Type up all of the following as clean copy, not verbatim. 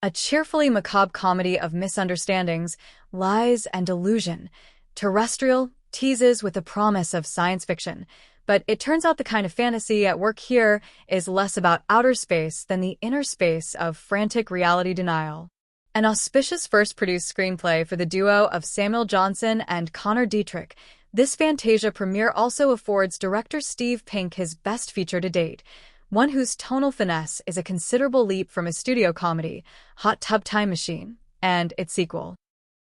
a cheerfully macabre comedy of misunderstandings, lies, and delusion. Terrestrial teases with the promise of science fiction, but it turns out the kind of fantasy at work here is less about outer space than the inner space of frantic reality denial. An auspicious first-produced screenplay for the duo of Samuel Johnson and Connor Dietrich, this Fantasia premiere also affords director Steve Pink his best feature to date, one whose tonal finesse is a considerable leap from his studio comedy, Hot Tub Time Machine, and its sequel.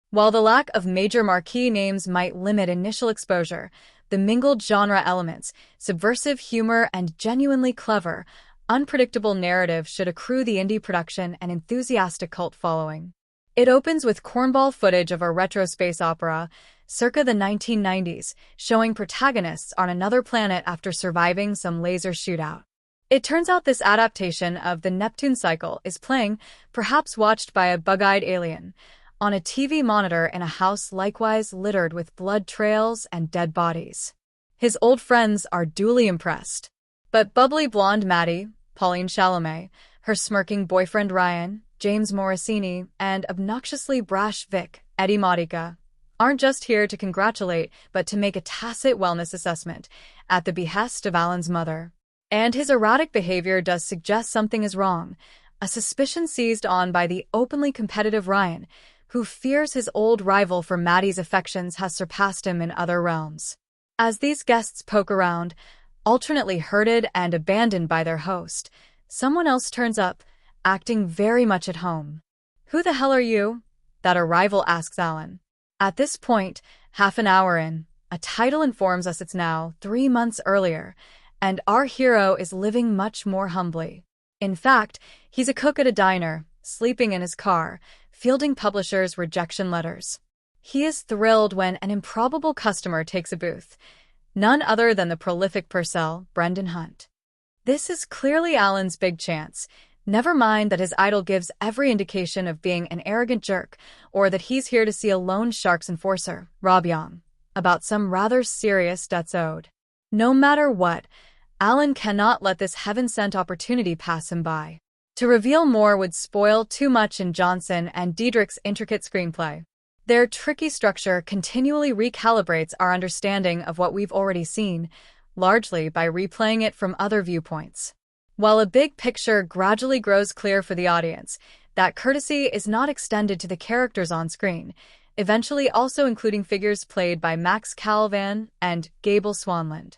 While the lack of major marquee names might limit initial exposure, the mingled genre elements, subversive humor, and genuinely clever, unpredictable narrative should accrue the indie production an enthusiastic cult following. It opens with cornball footage of a retro space opera, circa the 1990s, showing protagonists on another planet after surviving some laser shootout. It turns out this adaptation of the Neptune Cycle is playing, perhaps watched by a bug-eyed alien, on a TV monitor in a house likewise littered with blood trails and dead bodies. His old friends are duly impressed. But bubbly blonde Maddie, Pauline Chalamet, her smirking boyfriend Ryan, James Morosini, and obnoxiously brash Vic, Eddie Modica, aren't just here to congratulate but to make a tacit wellness assessment, at the behest of Alan's mother. And his erratic behavior does suggest something is wrong, a suspicion seized on by the openly competitive Ryan, who fears his old rival for Maddie's affections has surpassed him in other realms. As these guests poke around, alternately herded and abandoned by their host, someone else turns up, acting very much at home. "Who the hell are you?" that arrival asks Alan. At this point, half an hour in, a title informs us it's now 3 months earlier, and our hero is living much more humbly. In fact, he's a cook at a diner, sleeping in his car, fielding publishers' rejection letters. He is thrilled when an improbable customer takes a booth, none other than the prolific Purcell, Brendan Hunt. This is clearly Alan's big chance, never mind that his idol gives every indication of being an arrogant jerk, or that he's here to see a loan sharks enforcer, Rob Young, about some rather serious debts owed. No matter what, Alan cannot let this heaven-sent opportunity pass him by. To reveal more would spoil too much in Johnson and Dietrich's intricate screenplay. Their tricky structure continually recalibrates our understanding of what we've already seen, largely by replaying it from other viewpoints. While a big picture gradually grows clear for the audience, that courtesy is not extended to the characters on screen, eventually also including figures played by Max Calvan and Gable Swanland.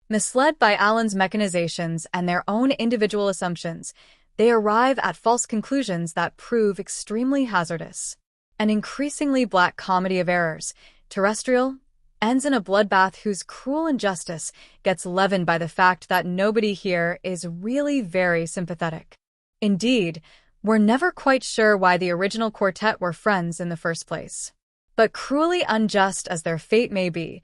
Misled by Alan's mechanizations and their own individual assumptions, they arrive at false conclusions that prove extremely hazardous. An increasingly black comedy of errors, Terrestrial, ends in a bloodbath whose cruel injustice gets leavened by the fact that nobody here is really very sympathetic. Indeed, we're never quite sure why the original quartet were friends in the first place. But cruelly unjust as their fate may be,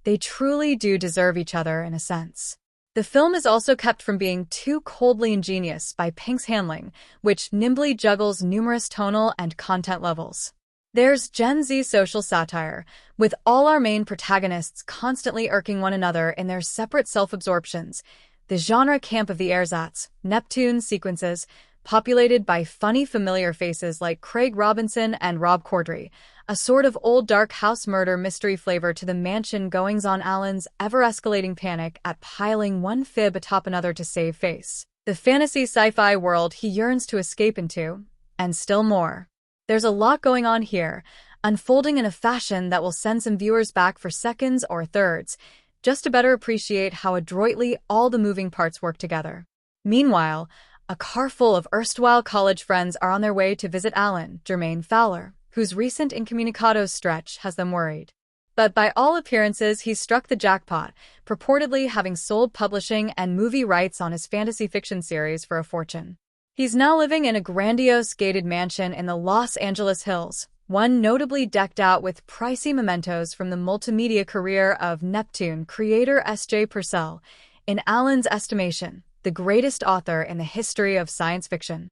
they truly do deserve each other in a sense. The film is also kept from being too coldly ingenious by Pink's handling, which nimbly juggles numerous tonal and content levels. There's Gen Z social satire, with all our main protagonists constantly irking one another in their separate self-absorptions, the genre camp of the ersatz, Neptune sequences, populated by funny familiar faces like Craig Robinson and Rob Corddry, a sort of old dark house murder mystery flavor to the mansion goings-on Alan's ever-escalating panic at piling one fib atop another to save face. The fantasy sci-fi world he yearns to escape into, and still more. There's a lot going on here, unfolding in a fashion that will send some viewers back for seconds or thirds, just to better appreciate how adroitly all the moving parts work together. Meanwhile, a car full of erstwhile college friends are on their way to visit Alan, Jermaine Fowler, whose recent Incommunicados stretch has them worried. But by all appearances, he's struck the jackpot, purportedly having sold publishing and movie rights on his fantasy fiction series for a fortune. He's now living in a grandiose gated mansion in the Los Angeles hills, one notably decked out with pricey mementos from the multimedia career of Neptune creator S.J. Purcell, in Alan's estimation, the greatest author in the history of science fiction.